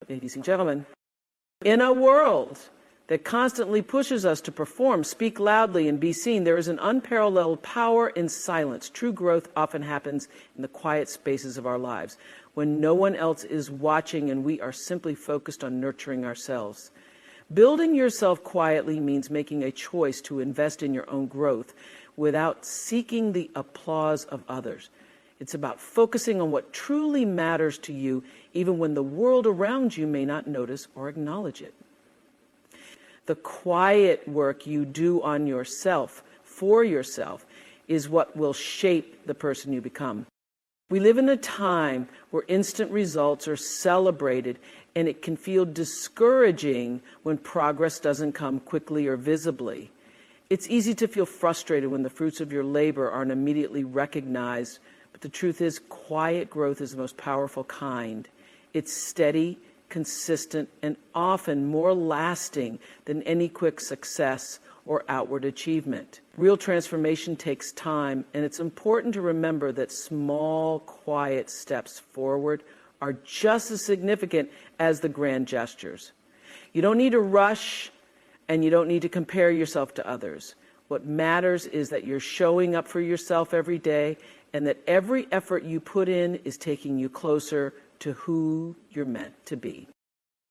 Ladies and gentlemen, in a world that constantly pushes us to perform, speak loudly, and be seen, there is an unparalleled power in silence. True growth often happens in the quiet spaces of our lives, when no one else is watching and we are simply focused on nurturing ourselves. Building yourself quietly means making a choice to invest in your own growth without seeking the applause of others. It's about focusing on what truly matters to you, even when the world around you may not notice or acknowledge it. The quiet work you do on yourself, for yourself, is what will shape the person you become. We live in a time where instant results are celebrated, and it can feel discouraging when progress doesn't come quickly or visibly. It's easy to feel frustrated when the fruits of your labor aren't immediately recognized, but the truth is, quiet growth is the most powerful kind. It's steady, consistent, and often more lasting than any quick success or outward achievement. Real transformation takes time, and it's important to remember that small, quiet steps forward are just as significant as the grand gestures. You don't need to rush, and you don't need to compare yourself to others. What matters is that you're showing up for yourself every day, and that every effort you put in is taking you closer to who you're meant to be.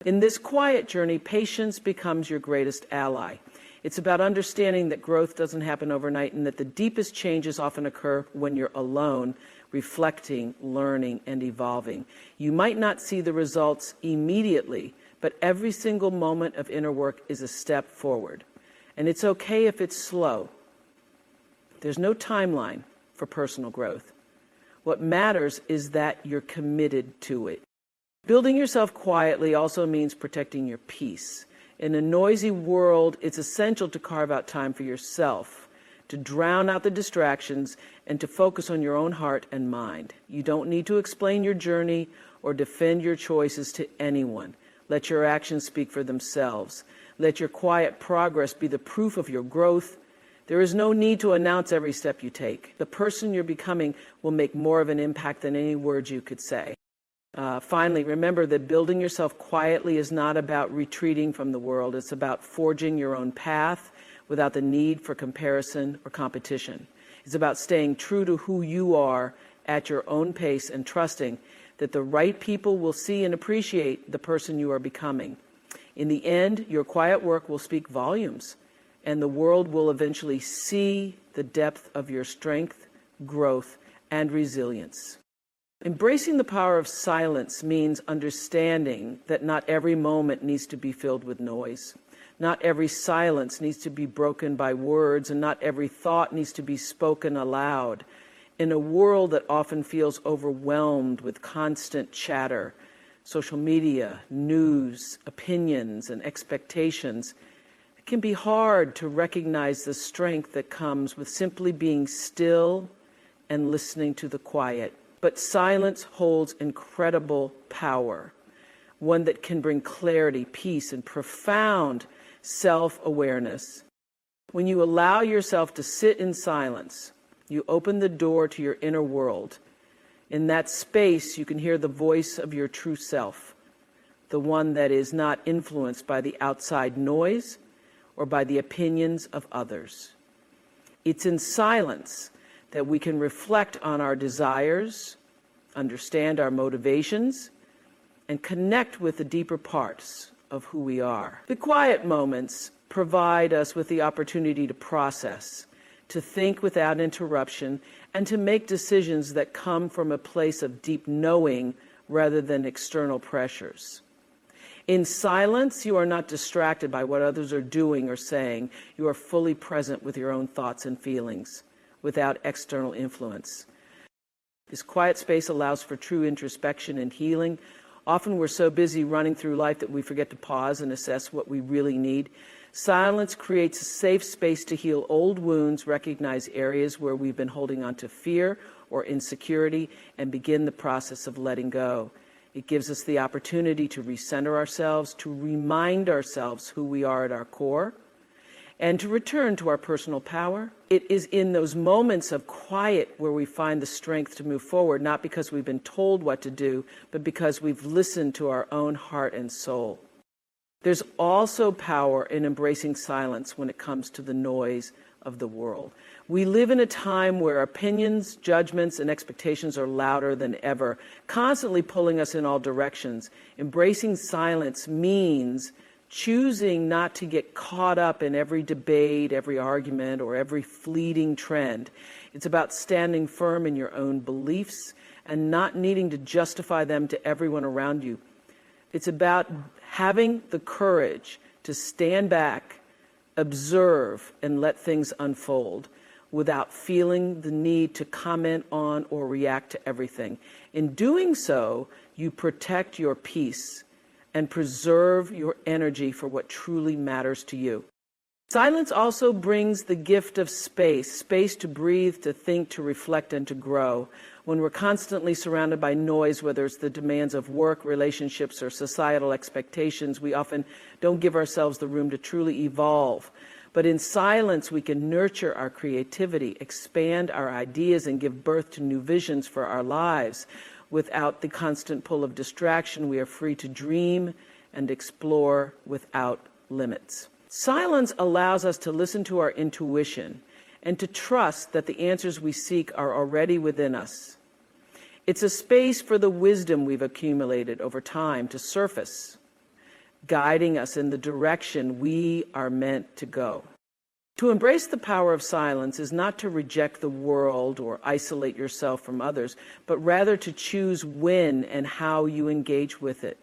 In this quiet journey, patience becomes your greatest ally. It's about understanding that growth doesn't happen overnight, and that the deepest changes often occur when you're alone, reflecting, learning, and evolving. You might not see the results immediately, but every single moment of inner work is a step forward. And it's okay if it's slow. There's no timeline for personal growth. What matters is that you're committed to it. Building yourself quietly also means protecting your peace. In a noisy world, it's essential to carve out time for yourself, to drown out the distractions, and to focus on your own heart and mind. You don't need to explain your journey or defend your choices to anyone. Let your actions speak for themselves. Let your quiet progress be the proof of your growth. There is no need to announce every step you take. The person you're becoming will make more of an impact than any words you could say. Finally, remember that building yourself quietly is not about retreating from the world. It's about forging your own path without the need for comparison or competition. It's about staying true to who you are at your own pace and trusting that the right people will see and appreciate the person you are becoming. In the end, your quiet work will speak volumes, and the world will eventually see the depth of your strength, growth, and resilience. Embracing the power of silence means understanding that not every moment needs to be filled with noise. Not every silence needs to be broken by words, and not every thought needs to be spoken aloud. In a world that often feels overwhelmed with constant chatter, social media, news, opinions, and expectations, it can be hard to recognize the strength that comes with simply being still and listening to the quiet. But silence holds incredible power, one that can bring clarity, peace, and profound self-awareness. When you allow yourself to sit in silence, you open the door to your inner world. In that space, you can hear the voice of your true self, the one that is not influenced by the outside noise or by the opinions of others. It's in silence that we can reflect on our desires, understand our motivations, and connect with the deeper parts of who we are. The quiet moments provide us with the opportunity to process, to think without interruption, and to make decisions that come from a place of deep knowing rather than external pressures. In silence, you are not distracted by what others are doing or saying. You are fully present with your own thoughts and feelings, without external influence. This quiet space allows for true introspection and healing. Often we're so busy running through life that we forget to pause and assess what we really need. Silence creates a safe space to heal old wounds, recognize areas where we've been holding on to fear or insecurity, and begin the process of letting go. It gives us the opportunity to recenter ourselves, to remind ourselves who we are at our core, and to return to our personal power. It is in those moments of quiet where we find the strength to move forward, not because we've been told what to do, but because we've listened to our own heart and soul. There's also power in embracing silence when it comes to the noise of the world. We live in a time where opinions, judgments, and expectations are louder than ever, constantly pulling us in all directions. Embracing silence means choosing not to get caught up in every debate, every argument, or every fleeting trend. It's about standing firm in your own beliefs and not needing to justify them to everyone around you. It's about having the courage to stand back, observe, and let things unfold without feeling the need to comment on or react to everything. In doing so, you protect your peace and preserve your energy for what truly matters to you. Silence also brings the gift of space to breathe, to think, to reflect, and to grow. When we're constantly surrounded by noise, whether it's the demands of work, relationships, or societal expectations, we often don't give ourselves the room to truly evolve. But in silence, we can nurture our creativity, expand our ideas, and give birth to new visions for our lives. Without the constant pull of distraction, we are free to dream and explore without limits. Silence allows us to listen to our intuition and to trust that the answers we seek are already within us. It's a space for the wisdom we've accumulated over time to surface, guiding us in the direction we are meant to go. To embrace the power of silence is not to reject the world or isolate yourself from others, but rather to choose when and how you engage with it.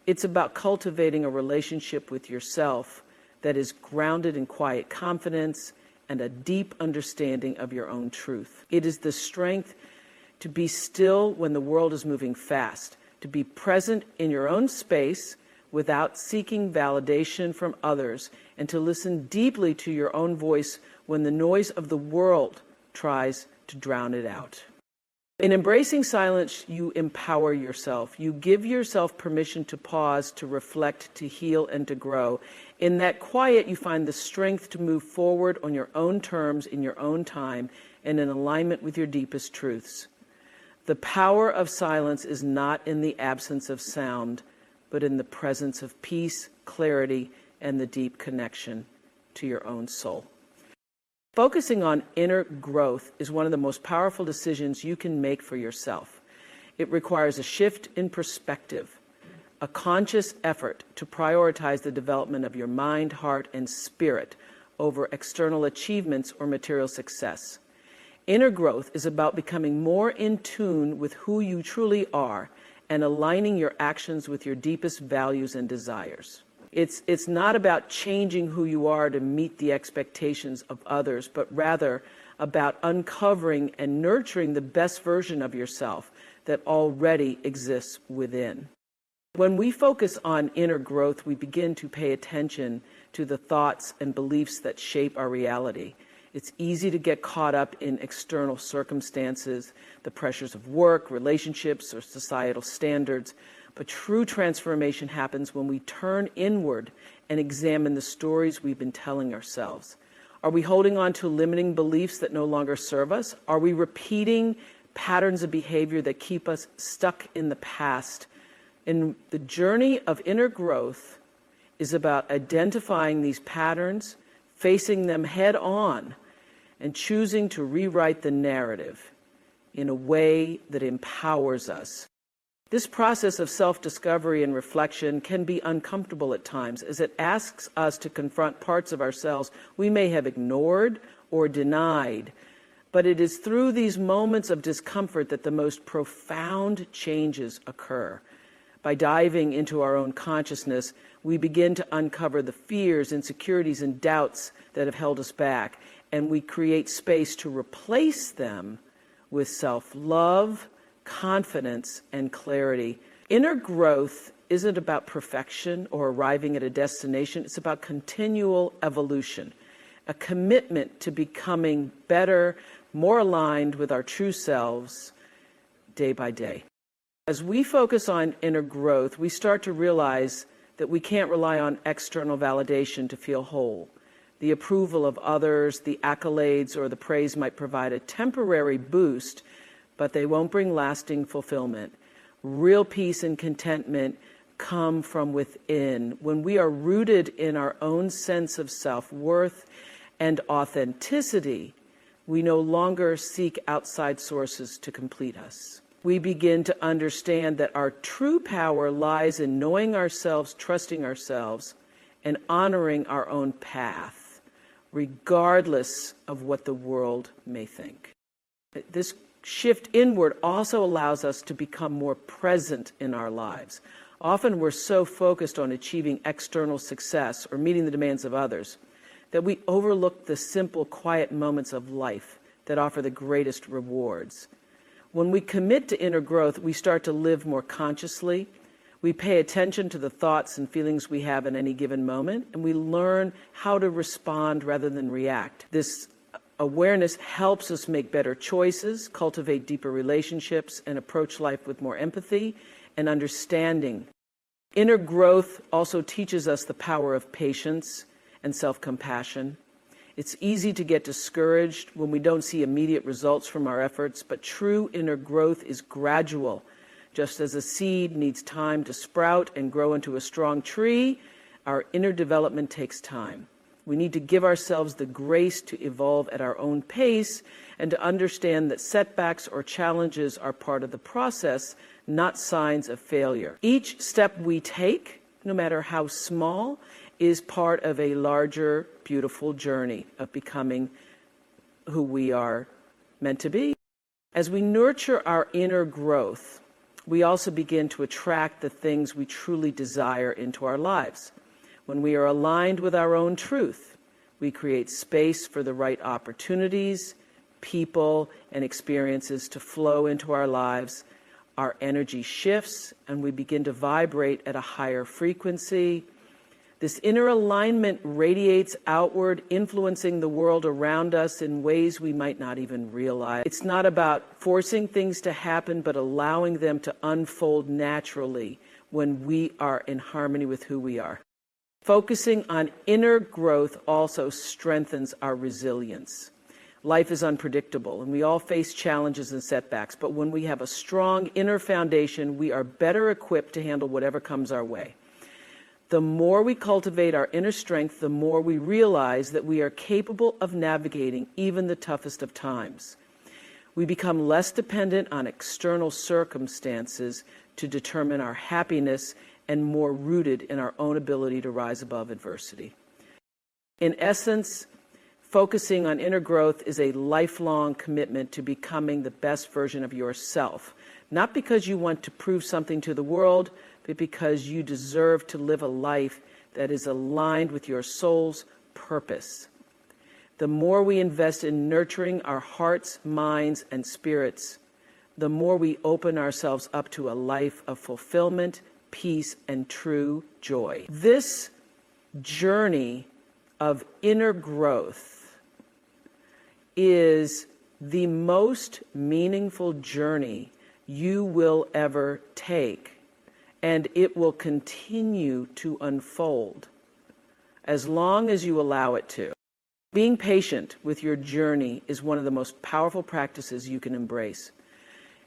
It's about cultivating a relationship with yourself that is grounded in quiet confidence and a deep understanding of your own truth. It is the strength to be still when the world is moving fast, to be present in your own space without seeking validation from others, and to listen deeply to your own voice when the noise of the world tries to drown it out. In embracing silence, you empower yourself. You give yourself permission to pause, to reflect, to heal, and to grow. In that quiet, you find the strength to move forward on your own terms, in your own time, and in alignment with your deepest truths. The power of silence is not in the absence of sound, but in the presence of peace, clarity, and the deep connection to your own soul. Focusing on inner growth is one of the most powerful decisions you can make for yourself. It requires a shift in perspective, a conscious effort to prioritize the development of your mind, heart, and spirit over external achievements or material success. Inner growth is about becoming more in tune with who you truly are and aligning your actions with your deepest values and desires. It's not about changing who you are to meet the expectations of others, but rather about uncovering and nurturing the best version of yourself that already exists within. When we focus on inner growth, we begin to pay attention to the thoughts and beliefs that shape our reality. It's easy to get caught up in external circumstances, the pressures of work, relationships, or societal standards. But true transformation happens when we turn inward and examine the stories we've been telling ourselves. Are we holding on to limiting beliefs that no longer serve us? Are we repeating patterns of behavior that keep us stuck in the past? And the journey of inner growth is about identifying these patterns, facing them head on, and choosing to rewrite the narrative in a way that empowers us. This process of self-discovery and reflection can be uncomfortable at times, as it asks us to confront parts of ourselves we may have ignored or denied. But it is through these moments of discomfort that the most profound changes occur. By diving into our own consciousness, we begin to uncover the fears, insecurities, and doubts that have held us back, and we create space to replace them with self-love, confidence, and clarity. Inner growth isn't about perfection or arriving at a destination. It's about continual evolution, a commitment to becoming better, more aligned with our true selves day by day. As we focus on inner growth, we start to realize that we can't rely on external validation to feel whole. The approval of others, the accolades, or the praise might provide a temporary boost, but they won't bring lasting fulfillment. Real peace and contentment come from within. When we are rooted in our own sense of self-worth and authenticity, we no longer seek outside sources to complete us. We begin to understand that our true power lies in knowing ourselves, trusting ourselves, and honoring our own path, regardless of what the world may think. This shift inward also allows us to become more present in our lives. Often we're so focused on achieving external success or meeting the demands of others that we overlook the simple, quiet moments of life that offer the greatest rewards. When we commit to inner growth, we start to live more consciously. We pay attention to the thoughts and feelings we have at any given moment, and we learn how to respond rather than react. This awareness helps us make better choices, cultivate deeper relationships, and approach life with more empathy and understanding. Inner growth also teaches us the power of patience and self-compassion. It's easy to get discouraged when we don't see immediate results from our efforts, but true inner growth is gradual. Just as a seed needs time to sprout and grow into a strong tree, our inner development takes time. We need to give ourselves the grace to evolve at our own pace and to understand that setbacks or challenges are part of the process, not signs of failure. Each step we take, no matter how small, is part of a larger, beautiful journey of becoming who we are meant to be. As we nurture our inner growth, we also begin to attract the things we truly desire into our lives. When we are aligned with our own truth, we create space for the right opportunities, people, and experiences to flow into our lives. Our energy shifts, and we begin to vibrate at a higher frequency. This inner alignment radiates outward, influencing the world around us in ways we might not even realize. It's not about forcing things to happen, but allowing them to unfold naturally when we are in harmony with who we are. Focusing on inner growth also strengthens our resilience. Life is unpredictable, and we all face challenges and setbacks, but when we have a strong inner foundation, we are better equipped to handle whatever comes our way. The more we cultivate our inner strength, the more we realize that we are capable of navigating even the toughest of times. We become less dependent on external circumstances to determine our happiness and more rooted in our own ability to rise above adversity. In essence, focusing on inner growth is a lifelong commitment to becoming the best version of yourself, not because you want to prove something to the world, but because you deserve to live a life that is aligned with your soul's purpose. The more we invest in nurturing our hearts, minds, and spirits, the more we open ourselves up to a life of fulfillment, peace, and true joy. This journey of inner growth is the most meaningful journey you will ever take, and it will continue to unfold as long as you allow it to. Being patient with your journey is one of the most powerful practices you can embrace.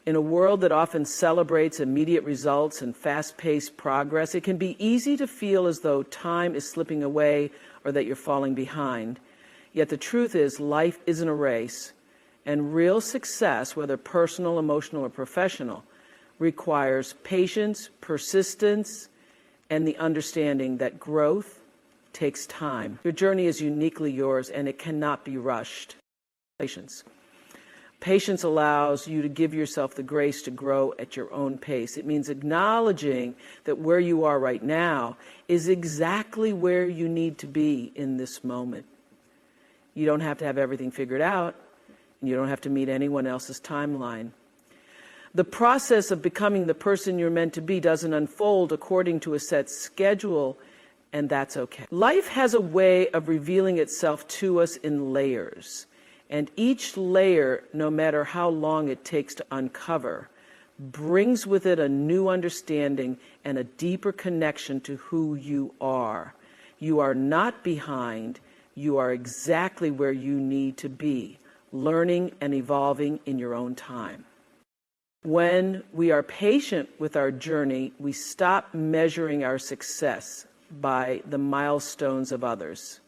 In a world that often celebrates immediate results and fast-paced progress, it can be easy to feel as though time is slipping away or that you're falling behind. Yet the truth is, life isn't a race, and real success, whether personal, emotional, or professional, requires patience, persistence, and the understanding that growth takes time. Your journey is uniquely yours, and it cannot be rushed. Patience. Patience allows you to give yourself the grace to grow at your own pace. It means acknowledging that where you are right now is exactly where you need to be in this moment. You don't have to have everything figured out, and you don't have to meet anyone else's timeline. The process of becoming the person you're meant to be doesn't unfold according to a set schedule, and that's okay. Life has a way of revealing itself to us in layers. And each layer, no matter how long it takes to uncover, brings with it a new understanding and a deeper connection to who you are. You are not behind, You are exactly where you need to be, learning and evolving in your own time. When we are patient with our journey, we stop measuring our success by the milestones of others.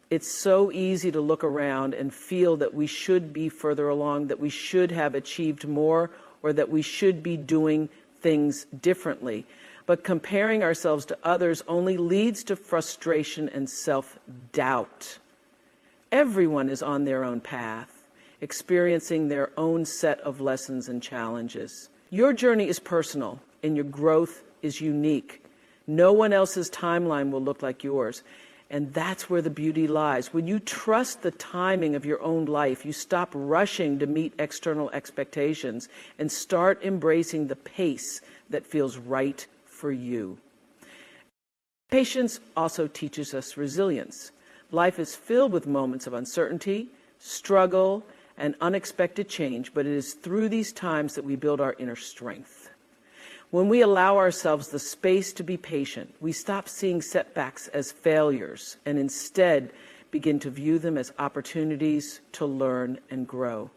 It's so easy to look around and feel that we should be further along, that we should have achieved more, or that we should be doing things differently. But comparing ourselves to others only leads to frustration and self-doubt. Everyone is on their own path, experiencing their own set of lessons and challenges. Your journey is personal, and your growth is unique. No one else's timeline will look like yours. And that's where the beauty lies. When you trust the timing of your own life, you stop rushing to meet external expectations and start embracing the pace that feels right for you. Patience also teaches us resilience. Life is filled with moments of uncertainty, struggle, and unexpected change, but it is through these times that we build our inner strength. When we allow ourselves the space to be patient, we stop seeing setbacks as failures and instead begin to view them as opportunities to learn and grow.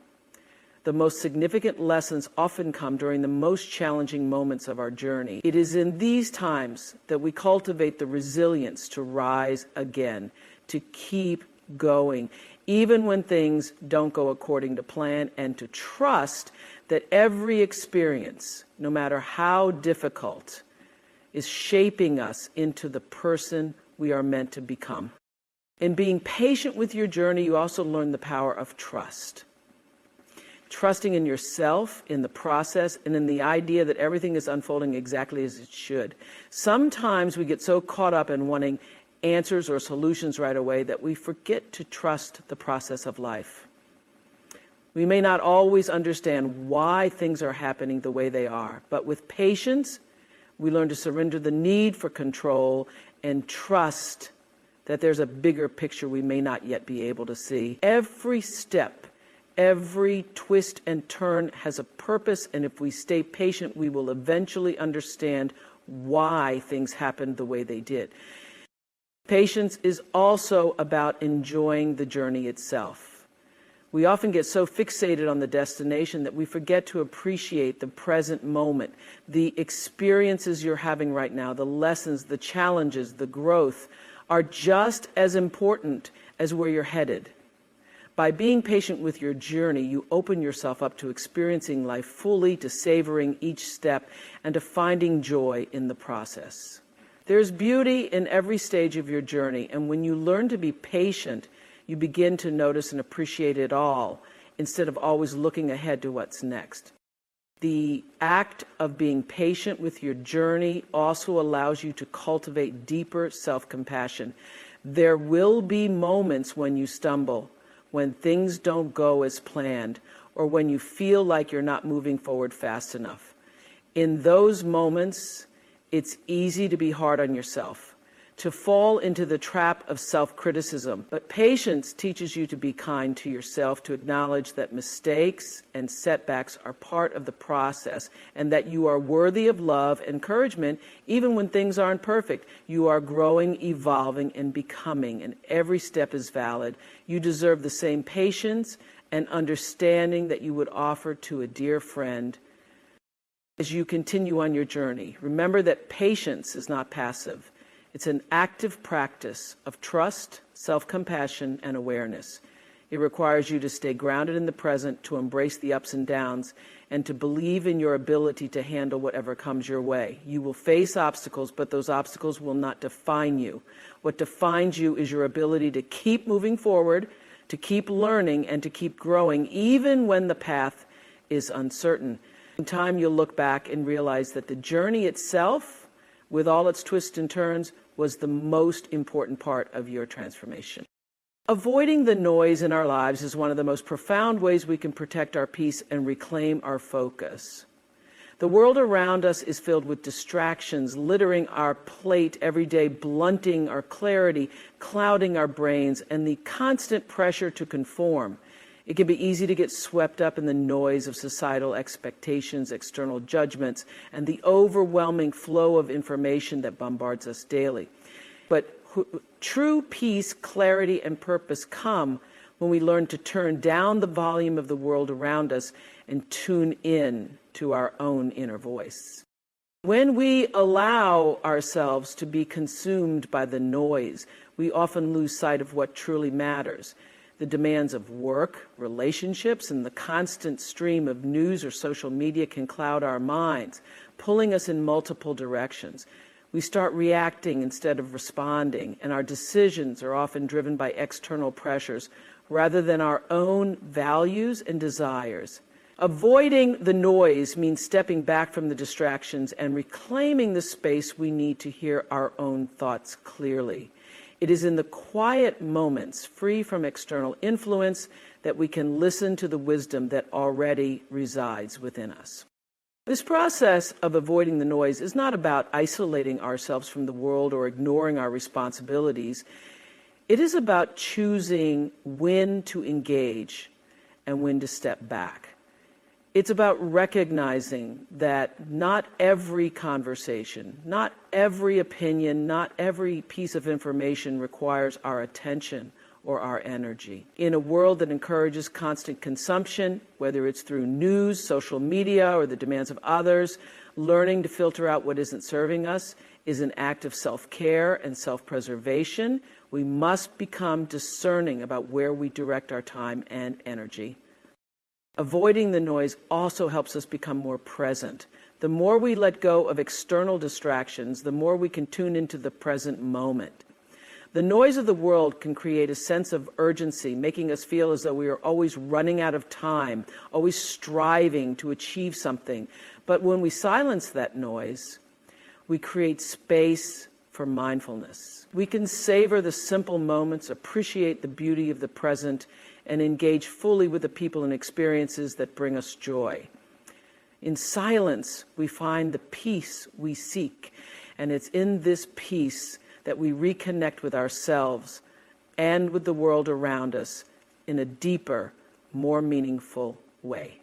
The most significant lessons often come during the most challenging moments of our journey. It is in these times that we cultivate the resilience to rise again, to keep going, even when things don't go according to plan, and to trust that every experience, no matter how difficult, is shaping us into the person we are meant to become. In being patient with your journey, you also learn the power of trust. Trusting in yourself, in the process, and in the idea that everything is unfolding exactly as it should. Sometimes we get so caught up in wanting answers or solutions right away that we forget to trust the process of life. We may not always understand why things are happening the way they are, but with patience, we learn to surrender the need for control and trust that there's a bigger picture we may not yet be able to see. Every step, every twist and turn has a purpose, and if we stay patient, we will eventually understand why things happened the way they did. Patience is also about enjoying the journey itself. We often get so fixated on the destination that we forget to appreciate the present moment, the experiences you're having right now, the lessons, the challenges, the growth are just as important as where you're headed. By being patient with your journey, you open yourself up to experiencing life fully, to savoring each step, and to finding joy in the process. There's beauty in every stage of your journey, and when you learn to be patient, you begin to notice and appreciate it all, instead of always looking ahead to what's next. The act of being patient with your journey also allows you to cultivate deeper self-compassion. There will be moments when you stumble, when things don't go as planned, or when you feel like you're not moving forward fast enough. In those moments, it's easy to be hard on yourself, to fall into the trap of self-criticism. But patience teaches you to be kind to yourself, to acknowledge that mistakes and setbacks are part of the process, and that you are worthy of love and encouragement even when things aren't perfect. You are growing, evolving, and becoming, and every step is valid. You deserve the same patience and understanding that you would offer to a dear friend as you continue on your journey. Remember that patience is not passive. It's an active practice of trust, self-compassion, and awareness. It requires you to stay grounded in the present, to embrace the ups and downs, and to believe in your ability to handle whatever comes your way. You will face obstacles, but those obstacles will not define you. What defines you is your ability to keep moving forward, to keep learning, and to keep growing, even when the path is uncertain. In time, you'll look back and realize that the journey itself, with all its twists and turns, was the most important part of your transformation. Avoiding the noise in our lives is one of the most profound ways we can protect our peace and reclaim our focus. The world around us is filled with distractions, littering our plate every day, blunting our clarity, clouding our brains, and the constant pressure to conform. It can be easy to get swept up in the noise of societal expectations, external judgments, and the overwhelming flow of information that bombards us daily. But True peace, clarity, and purpose come when we learn to turn down the volume of the world around us and tune in to our own inner voice. When we allow ourselves to be consumed by the noise, we often lose sight of what truly matters. The demands of work, relationships, and the constant stream of news or social media can cloud our minds, pulling us in multiple directions. We start reacting instead of responding, and our decisions are often driven by external pressures rather than our own values and desires. Avoiding the noise means stepping back from the distractions and reclaiming the space we need to hear our own thoughts clearly. It is in the quiet moments, free from external influence, that we can listen to the wisdom that already resides within us. This process of avoiding the noise is not about isolating ourselves from the world or ignoring our responsibilities. It is about choosing when to engage and when to step back. It's about recognizing that not every conversation, not every opinion, not every piece of information requires our attention or our energy. In a world that encourages constant consumption, whether it's through news, social media, or the demands of others, learning to filter out what isn't serving us is an act of self-care and self-preservation. We must become discerning about where we direct our time and energy. Avoiding the noise also helps us become more present. The more we let go of external distractions, the more we can tune into the present moment. The noise of the world can create a sense of urgency, making us feel as though we are always running out of time, always striving to achieve something. But when we silence that noise, we create space for mindfulness. We can savor the simple moments, appreciate the beauty of the present, and engage fully with the people and experiences that bring us joy. In silence, we find the peace we seek, and it's in this peace that we reconnect with ourselves and with the world around us in a deeper, more meaningful way.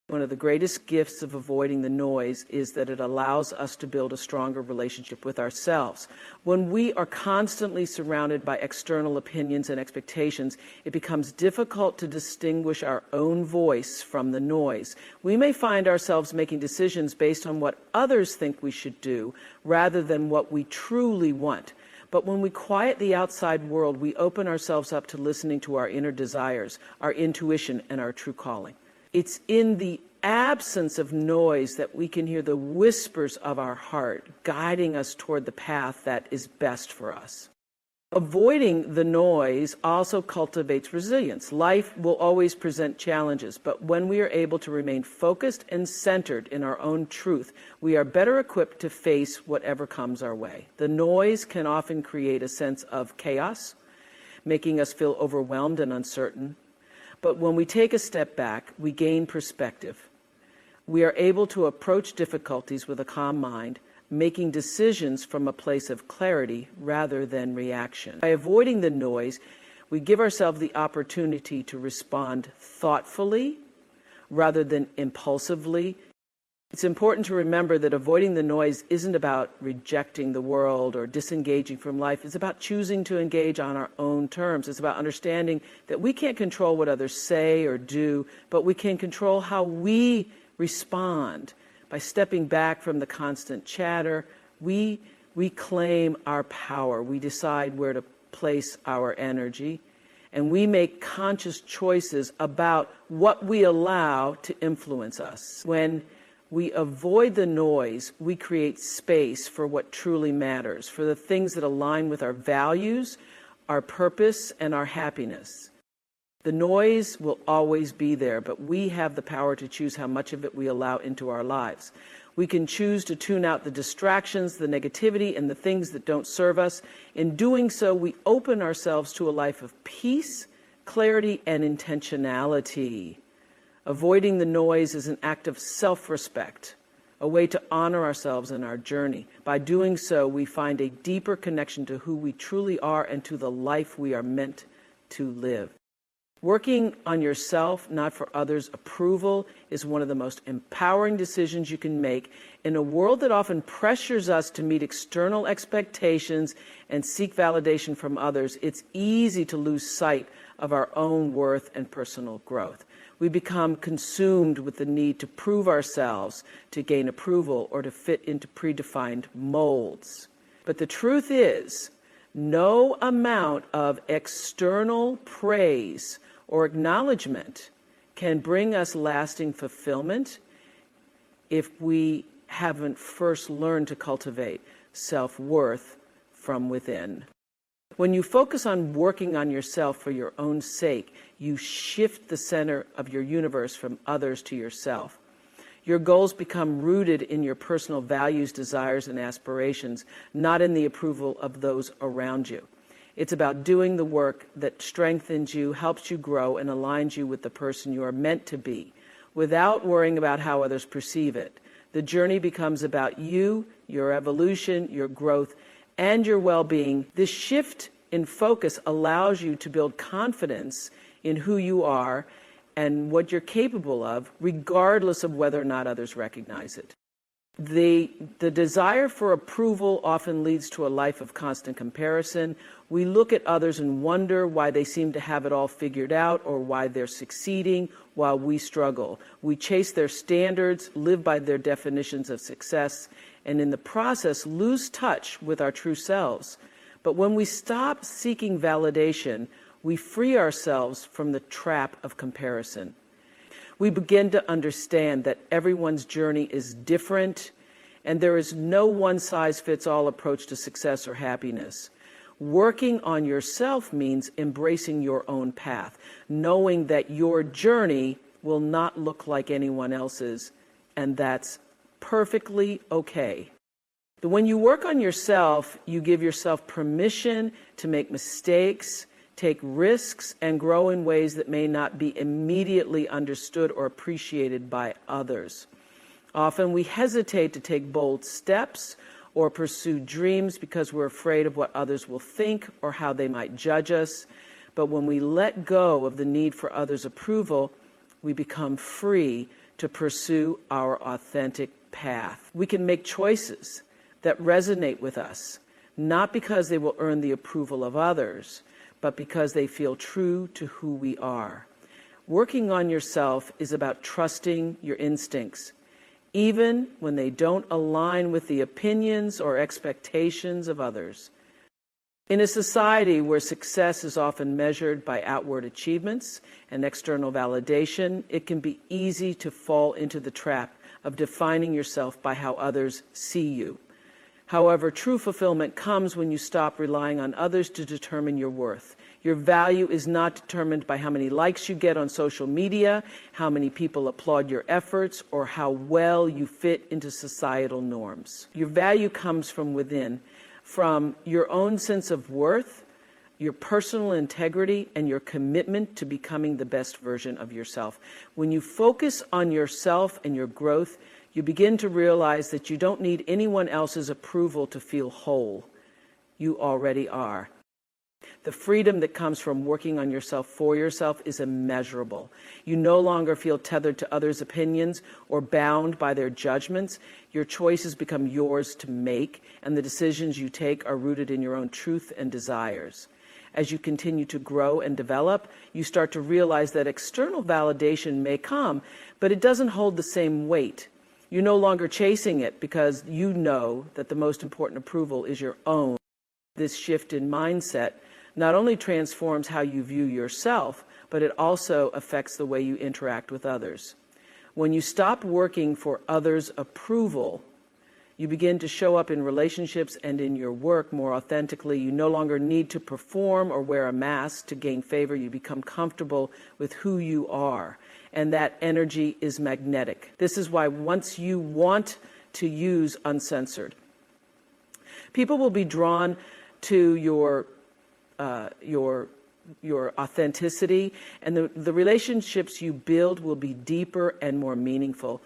One of the greatest gifts of avoiding the noise is that it allows us to build a stronger relationship with ourselves. When we are constantly surrounded by external opinions and expectations, it becomes difficult to distinguish our own voice from the noise. We may find ourselves making decisions based on what others think we should do rather than what we truly want. But when we quiet the outside world, we open ourselves up to listening to our inner desires, our intuition, and our true calling. It's in the absence of noise that we can hear the whispers of our heart guiding us toward the path that is best for us. Avoiding the noise also cultivates resilience. Life will always present challenges, but when we are able to remain focused and centered in our own truth, we are better equipped to face whatever comes our way. The noise can often create a sense of chaos, making us feel overwhelmed and uncertain. But when we take a step back, we gain perspective. We are able to approach difficulties with a calm mind, making decisions from a place of clarity rather than reaction. By avoiding the noise, we give ourselves the opportunity to respond thoughtfully rather than impulsively. It's important to remember that avoiding the noise isn't about rejecting the world or disengaging from life. It's about choosing to engage on our own terms. It's about understanding that we can't control what others say or do, but we can control how we respond. By stepping back from the constant chatter, we reclaim our power. We decide where to place our energy, and we make conscious choices about what we allow to influence us. When we avoid the noise, we create space for what truly matters, for the things that align with our values, our purpose, and our happiness. The noise will always be there, but we have the power to choose how much of it we allow into our lives. We can choose to tune out the distractions, the negativity, and the things that don't serve us. In doing so, we open ourselves to a life of peace, clarity, and intentionality. Avoiding the noise is an act of self-respect, a way to honor ourselves in our journey. By doing so, we find a deeper connection to who we truly are and to the life we are meant to live. Working on yourself, not for others' approval, is one of the most empowering decisions you can make in a world that often pressures us to meet external expectations and seek validation from others. It's easy to lose sight of our own worth and personal growth. We become consumed with the need to prove ourselves, to gain approval, or to fit into predefined molds. But the truth is, no amount of external praise or acknowledgement can bring us lasting fulfillment if we haven't first learned to cultivate self-worth from within. When you focus on working on yourself for your own sake, you shift the center of your universe from others to yourself. Your goals become rooted in your personal values, desires, and aspirations, not in the approval of those around you. It's about doing the work that strengthens you, helps you grow, and aligns you with the person you are meant to be, without worrying about how others perceive it. The journey becomes about you, your evolution, your growth, and your well-being. This shift in focus allows you to build confidence in who you are and what you're capable of, regardless of whether or not others recognize it. The desire for approval often leads to a life of constant comparison. We look at others and wonder why they seem to have it all figured out or why they're succeeding while we struggle. We chase their standards, live by their definitions of success, and in the process lose touch with our true selves. But when we stop seeking validation, we free ourselves from the trap of comparison. We begin to understand that everyone's journey is different, and there is no one-size-fits-all approach to success or happiness. Working on yourself means embracing your own path, knowing that your journey will not look like anyone else's, and that's perfectly okay. But when you work on yourself, you give yourself permission to make mistakes, take risks, and grow in ways that may not be immediately understood or appreciated by others. Often we hesitate to take bold steps or pursue dreams because we're afraid of what others will think or how they might judge us. But when we let go of the need for others' approval, we become free to pursue our authentic path. We can make choices that resonate with us, not because they will earn the approval of others, but because they feel true to who we are. Working on yourself is about trusting your instincts, even when they don't align with the opinions or expectations of others. In a society where success is often measured by outward achievements and external validation, it can be easy to fall into the trap of defining yourself by how others see you. However, true fulfillment comes when you stop relying on others to determine your worth. Your value is not determined by how many likes you get on social media, how many people applaud your efforts, or how well you fit into societal norms. Your value comes from within, from your own sense of worth, your personal integrity, and your commitment to becoming the best version of yourself. When you focus on yourself and your growth, you begin to realize that you don't need anyone else's approval to feel whole. You already are. The freedom that comes from working on yourself for yourself is immeasurable. You no longer feel tethered to others' opinions or bound by their judgments. Your choices become yours to make, and the decisions you take are rooted in your own truth and desires. As you continue to grow and develop, you start to realize that external validation may come, but it doesn't hold the same weight. You're no longer chasing it because you know that the most important approval is your own. This shift in mindset not only transforms how you view yourself, but it also affects the way you interact with others. When you stop working for others' approval, you begin to show up in relationships and in your work more authentically. You no longer need to perform or wear a mask to gain favor. You become comfortable with who you are, and that energy is magnetic. This is why once you want to use uncensored, people will be drawn to your authenticity, and the relationships you build will be deeper and more meaningful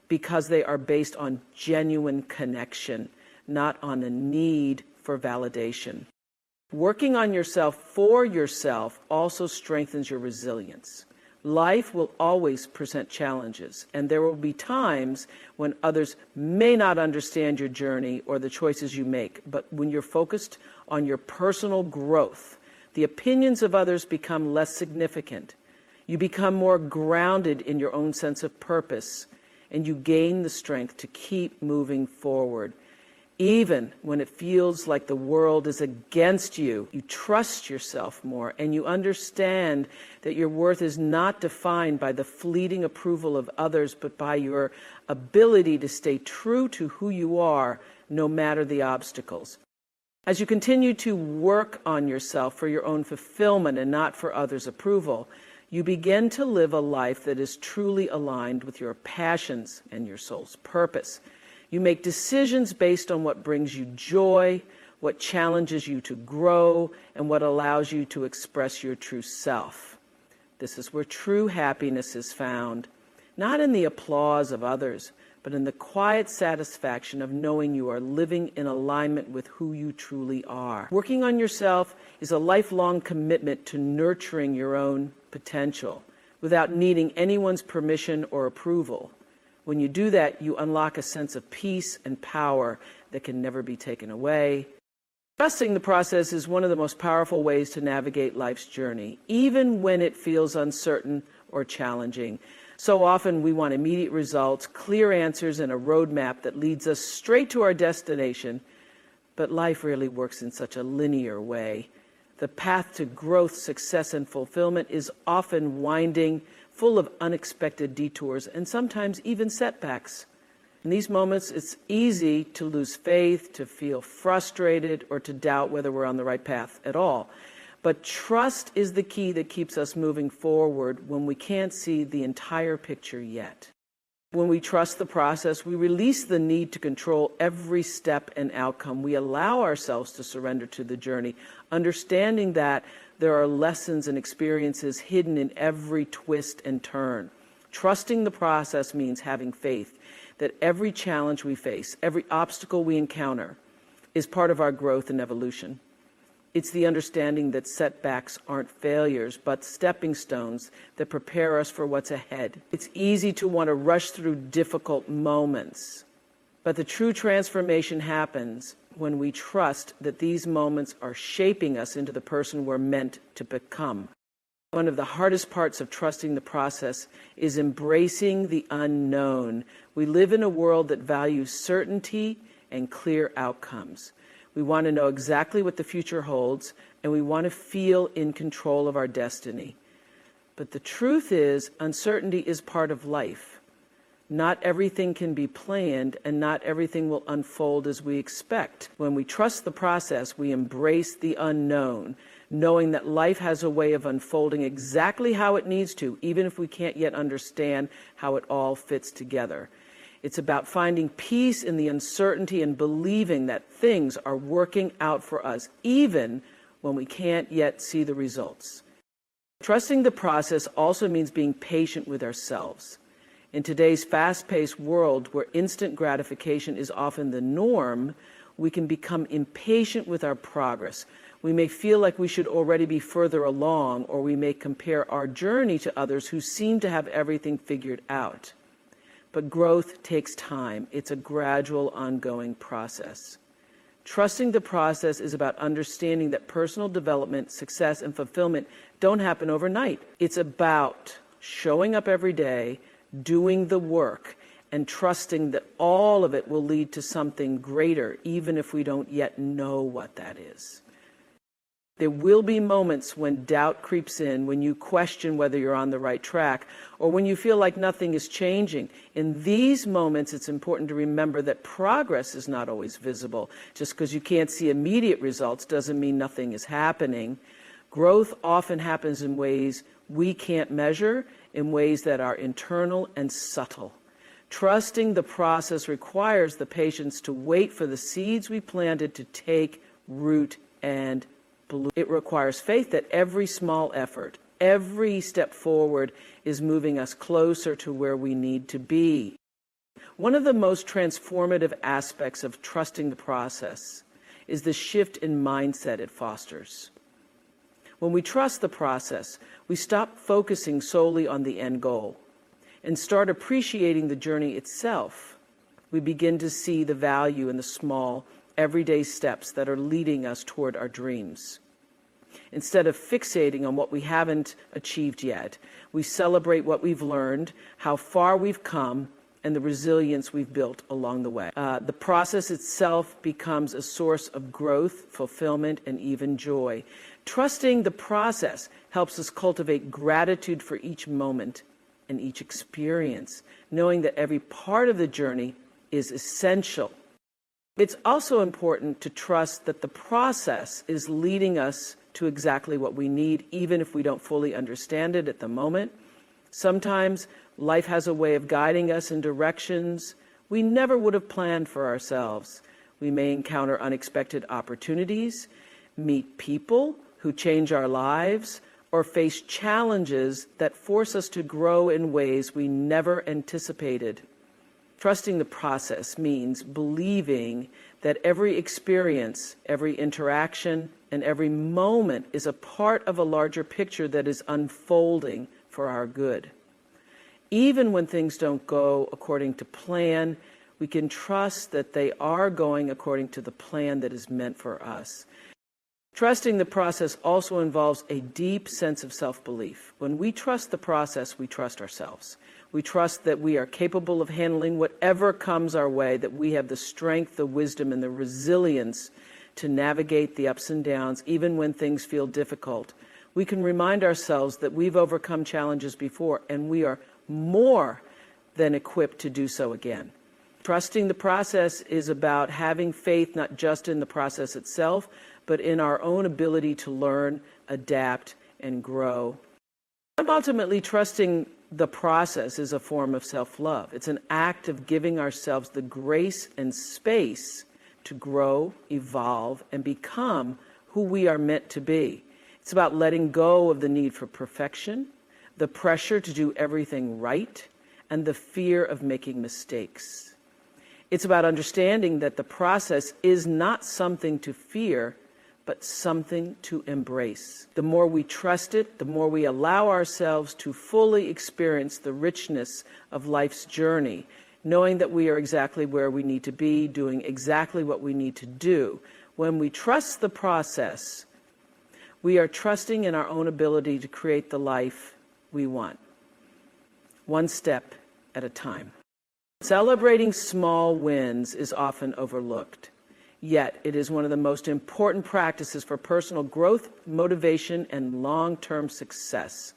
because they are based on genuine connection, not on a need for validation. Working on yourself for yourself also strengthens your resilience. Life will always present challenges, and there will be times when others may not understand your journey or the choices you make. But when you're focused on your personal growth, the opinions of others become less significant. You become more grounded in your own sense of purpose, and you gain the strength to keep moving forward. Even when it feels like the world is against you, you trust yourself more, and you understand that your worth is not defined by the fleeting approval of others, but by your ability to stay true to who you are, no matter the obstacles. As you continue to work on yourself for your own fulfillment and not for others' approval, you begin to live a life that is truly aligned with your passions and your soul's purpose. You make decisions based on what brings you joy, what challenges you to grow, and what allows you to express your true self. This is where true happiness is found, not in the applause of others, but in the quiet satisfaction of knowing you are living in alignment with who you truly are. Working on yourself is a lifelong commitment to nurturing your own potential without needing anyone's permission or approval. When you do that, you unlock a sense of peace and power that can never be taken away. Trusting the process is one of the most powerful ways to navigate life's journey, even when it feels uncertain or challenging. So often we want immediate results, clear answers, and a roadmap that leads us straight to our destination, but life rarely works in such a linear way. The path to growth, success, and fulfillment is often winding, full of unexpected detours and sometimes even setbacks. In these moments, it's easy to lose faith, to feel frustrated, or to doubt whether we're on the right path at all. But trust is the key that keeps us moving forward when we can't see the entire picture yet. When we trust the process, we release the need to control every step and outcome. We allow ourselves to surrender to the journey, understanding that there are lessons and experiences hidden in every twist and turn. Trusting the process means having faith that every challenge we face, every obstacle we encounter, is part of our growth and evolution. It's the understanding that setbacks aren't failures, but stepping stones that prepare us for what's ahead. It's easy to want to rush through difficult moments, but the true transformation happens when we trust that these moments are shaping us into the person we're meant to become. One of the hardest parts of trusting the process is embracing the unknown. We live in a world that values certainty and clear outcomes. We want to know exactly what the future holds, and we want to feel in control of our destiny. But the truth is, uncertainty is part of life. Not everything can be planned, and not everything will unfold as we expect. When we trust the process, we embrace the unknown, knowing that life has a way of unfolding exactly how it needs to, even if we can't yet understand how it all fits together. It's about finding peace in the uncertainty and believing that things are working out for us, even when we can't yet see the results. Trusting the process also means being patient with ourselves. In today's fast-paced world, where instant gratification is often the norm, we can become impatient with our progress. We may feel like we should already be further along, or we may compare our journey to others who seem to have everything figured out. But growth takes time. It's a gradual, ongoing process. Trusting the process is about understanding that personal development, success, and fulfillment don't happen overnight. It's about showing up every day, doing the work, and trusting that all of it will lead to something greater, even if we don't yet know what that is. There will be moments when doubt creeps in, when you question whether you're on the right track, or when you feel like nothing is changing. In these moments, it's important to remember that progress is not always visible. Just because you can't see immediate results doesn't mean nothing is happening. Growth often happens in ways we can't measure, in ways that are internal and subtle. Trusting the process requires the patience to wait for the seeds we planted to take root and bloom. It requires faith that every small effort, every step forward is moving us closer to where we need to be. One of the most transformative aspects of trusting the process is the shift in mindset it fosters. When we trust the process, we stop focusing solely on the end goal and start appreciating the journey itself. We begin to see the value in the small, everyday steps that are leading us toward our dreams. Instead of fixating on what we haven't achieved yet, we celebrate what we've learned, how far we've come, and the resilience we've built along the way. The process itself becomes a source of growth, fulfillment, and even joy. Trusting the process helps us cultivate gratitude for each moment and each experience, knowing that every part of the journey is essential. It's also important to trust that the process is leading us to exactly what we need, even if we don't fully understand it at the moment. Sometimes life has a way of guiding us in directions we never would have planned for ourselves. We may encounter unexpected opportunities, meet people who change our lives, or face challenges that force us to grow in ways we never anticipated. Trusting the process means believing that every experience, every interaction, and every moment is a part of a larger picture that is unfolding for our good. Even when things don't go according to plan, we can trust that they are going according to the plan that is meant for us. Trusting the process also involves a deep sense of self-belief. When we trust the process, we trust ourselves. We trust that we are capable of handling whatever comes our way, that we have the strength, the wisdom, and the resilience to navigate the ups and downs, even when things feel difficult. We can remind ourselves that we've overcome challenges before, and we are more than equipped to do so again. Trusting the process is about having faith not just in the process itself, but in our own ability to learn, adapt, and grow. Ultimately, trusting the process is a form of self-love. It's an act of giving ourselves the grace and space to grow, evolve, and become who we are meant to be. It's about letting go of the need for perfection, the pressure to do everything right, and the fear of making mistakes. It's about understanding that the process is not something to fear, but something to embrace. The more we trust it, the more we allow ourselves to fully experience the richness of life's journey, knowing that we are exactly where we need to be, doing exactly what we need to do. When we trust the process, we are trusting in our own ability to create the life we want, one step at a time. Celebrating small wins is often overlooked. Yet, it is one of the most important practices for personal growth, motivation, and long-term success.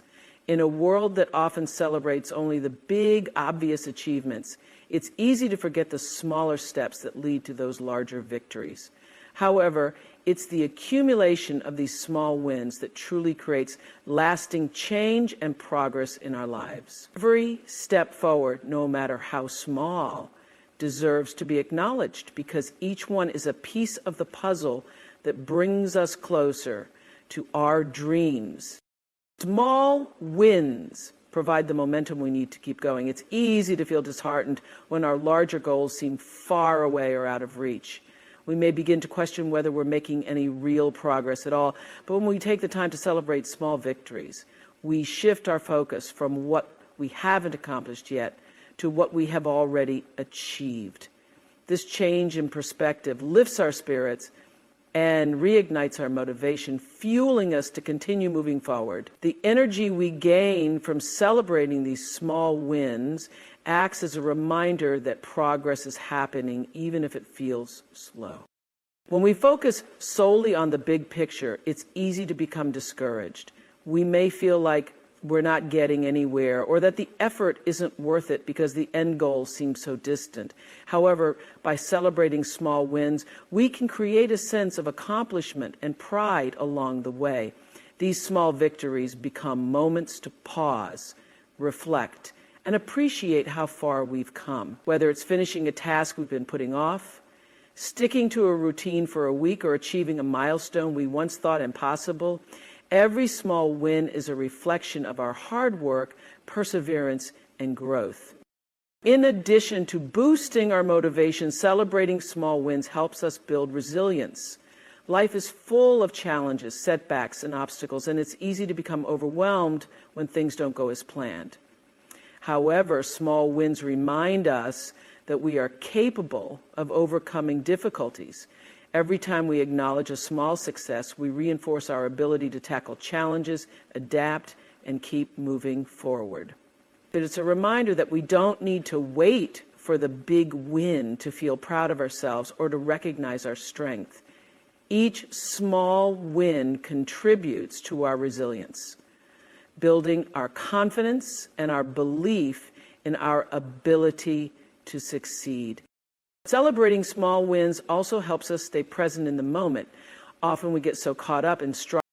In a world that often celebrates only the big, obvious achievements, it's easy to forget the smaller steps that lead to those larger victories. However, it's the accumulation of these small wins that truly creates lasting change and progress in our lives. Every step forward, no matter how small, deserves to be acknowledged because each one is a piece of the puzzle that brings us closer to our dreams. Small wins provide the momentum we need to keep going. It's easy to feel disheartened when our larger goals seem far away or out of reach. We may begin to question whether we're making any real progress at all. But when we take the time to celebrate small victories, we shift our focus from what we haven't accomplished yet to what we have already achieved. This change in perspective lifts our spirits and reignites our motivation, fueling us to continue moving forward. The energy we gain from celebrating these small wins acts as a reminder that progress is happening, even if it feels slow. When we focus solely on the big picture, it's easy to become discouraged. We may feel like we're not getting anywhere, or that the effort isn't worth it because the end goal seems so distant. However, by celebrating small wins, we can create a sense of accomplishment and pride along the way. These small victories become moments to pause, reflect, and appreciate how far we've come. Whether it's finishing a task we've been putting off, sticking to a routine for a week, or achieving a milestone we once thought impossible, every small win is a reflection of our hard work, perseverance, and growth. In addition to boosting our motivation, celebrating small wins helps us build resilience. Life is full of challenges, setbacks, and obstacles, and it's easy to become overwhelmed when things don't go as planned. However, small wins remind us that we are capable of overcoming difficulties. Every time we acknowledge a small success, we reinforce our ability to tackle challenges, adapt, and keep moving forward. But it's a reminder that we don't need to wait for the big win to feel proud of ourselves or to recognize our strength. Each small win contributes to our resilience, building our confidence and our belief in our ability to succeed. Celebrating small wins also helps us stay present in the moment. Often we get so caught up in striving